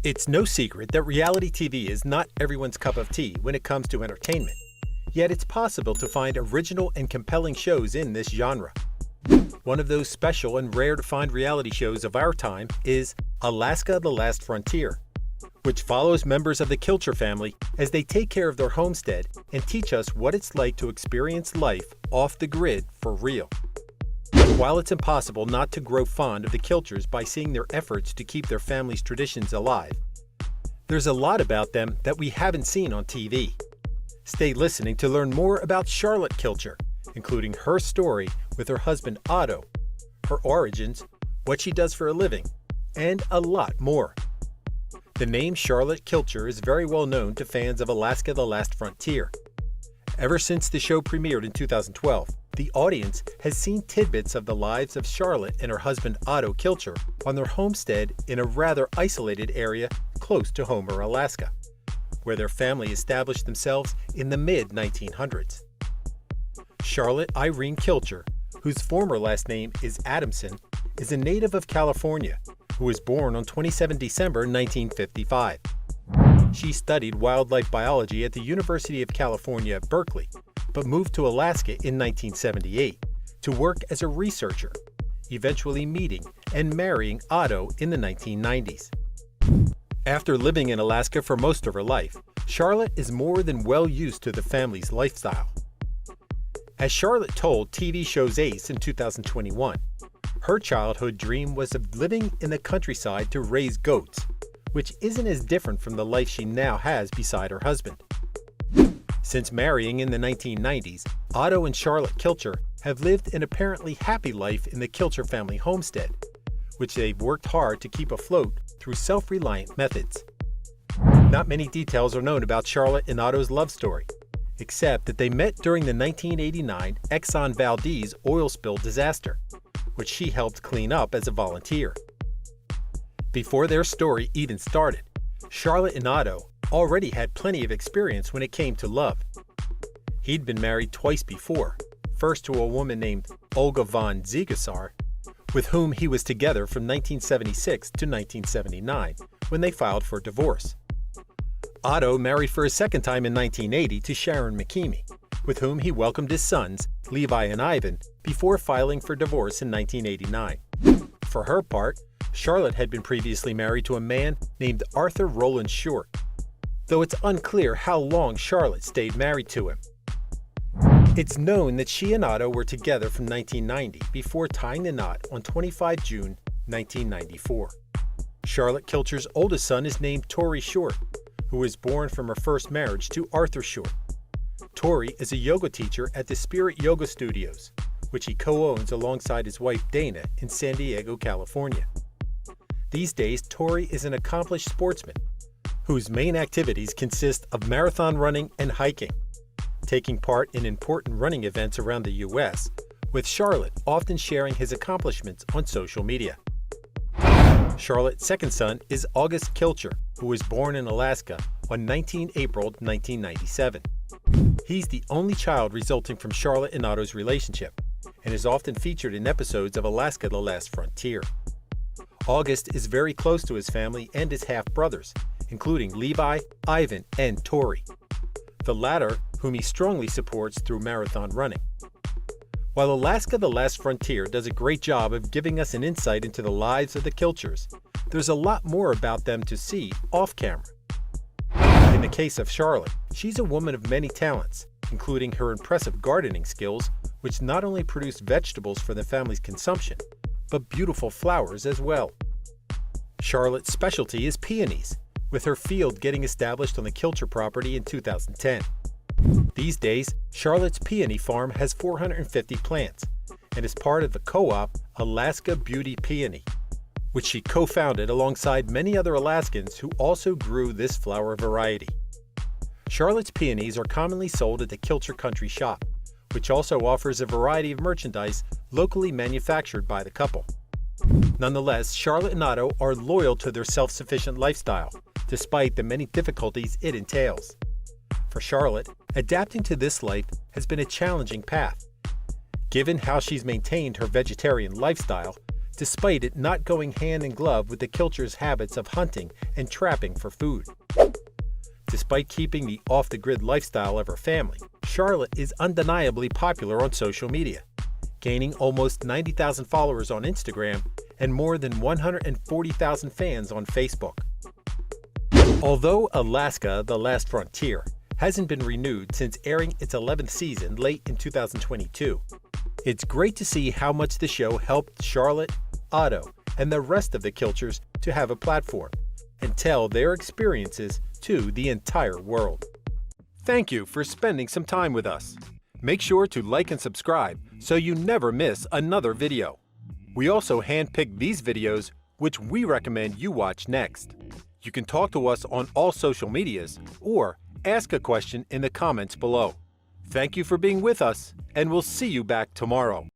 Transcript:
It's no secret that reality TV is not everyone's cup of tea when it comes to entertainment. Yet it's possible to find original and compelling shows in this genre. One of those special and rare to find reality shows of our time is Alaska: The Last Frontier, which follows members of the Kilcher family as they take care of their homestead and teach us what it's like to experience life off the grid for real. While it's impossible not to grow fond of the Kilchers by seeing their efforts to keep their family's traditions alive, there's a lot about them that we haven't seen on TV. Stay listening to learn more about Charlotte Kilcher, including her story with her husband Otto, her origins, what she does for a living, and a lot more. The name Charlotte Kilcher is very well known to fans of Alaska: The Last Frontier. Ever since the show premiered in 2012, the audience has seen tidbits of the lives of Charlotte and her husband Otto Kilcher on their homestead in a rather isolated area close to Homer, Alaska, where their family established themselves in the mid-1900s. Charlotte Irene Kilcher, whose former last name is Adamson, is a native of California who was born on 27 December 1955. She studied wildlife biology at the University of California at Berkeley, but moved to Alaska in 1978 to work as a researcher, eventually meeting and marrying Otto in the 1990s. After living in Alaska for most of her life, Charlotte is more than well used to the family's lifestyle. As Charlotte told TV show's Ace in 2021, her childhood dream was of living in the countryside to raise goats, which isn't as different from the life she now has beside her husband. Since marrying in the 1990s, Otto and Charlotte Kilcher have lived an apparently happy life in the Kilcher family homestead, which they've worked hard to keep afloat through self-reliant methods. Not many details are known about Charlotte and Otto's love story, except that they met during the 1989 Exxon Valdez oil spill disaster, which she helped clean up as a volunteer. Before their story even started, Charlotte and Otto already had plenty of experience when it came to love. He'd been married twice before, first to a woman named Olga von Ziegesar, with whom he was together from 1976 to 1979, when they filed for divorce. Otto married for a second time in 1980 to Sharon McKeamy, with whom he welcomed his sons, Levi and Ivan, before filing for divorce in 1989. For her part, Charlotte had been previously married to a man named Arthur Roland Short, though it's unclear how long Charlotte stayed married to him. It's known that she and Otto were together from 1990 before tying the knot on 25 June 1994. Charlotte Kilcher's oldest son is named Torrey Short, who was born from her first marriage to Arthur Short. Torrey is a yoga teacher at the Spirit Yoga Studios, which he co-owns alongside his wife Dana in San Diego, California. These days, Torrey is an accomplished sportsman whose main activities consist of marathon running and hiking, taking part in important running events around the U.S., with Charlotte often sharing his accomplishments on social media. Charlotte's second son is August Kilcher, who was born in Alaska on 19 April 1997. He's the only child resulting from Charlotte and Otto's relationship, and is often featured in episodes of Alaska: The Last Frontier. August is very close to his family and his half-brothers, including Levi, Ivan, and Torrey, the latter whom he strongly supports through marathon running. While Alaska: The Last Frontier does a great job of giving us an insight into the lives of the Kilchers, there's a lot more about them to see off-camera. In the case of Charlotte, she's a woman of many talents, including her impressive gardening skills, which not only produce vegetables for the family's consumption, but beautiful flowers as well. Charlotte's specialty is peonies, with her field getting established on the Kilcher property in 2010. These days, Charlotte's peony farm has 450 plants and is part of the co-op Alaska Beauty Peony, which she co-founded alongside many other Alaskans who also grew this flower variety. Charlotte's peonies are commonly sold at the Kilcher Country Shop, which also offers a variety of merchandise locally manufactured by the couple. Nonetheless, Charlotte and Otto are loyal to their self-sufficient lifestyle, despite the many difficulties it entails. For Charlotte, adapting to this life has been a challenging path. Given how she's maintained her vegetarian lifestyle, despite it not going hand in glove with the Kilcher's habits of hunting and trapping for food. Despite keeping the off-the-grid lifestyle of her family, Charlotte is undeniably popular on social media, gaining almost 90,000 followers on Instagram and more than 140,000 fans on Facebook. Although Alaska: The Last Frontier hasn't been renewed since airing its 11th season late in 2022, it's great to see how much the show helped Charlotte, Otto, and the rest of the Kilchers to have a platform and tell their experiences to the entire world. Thank you for spending some time with us. Make sure to like and subscribe so you never miss another video. We also handpick these videos which we recommend you watch next. You can talk to us on all social medias or ask a question in the comments below. Thank you for being with us, and we'll see you back tomorrow.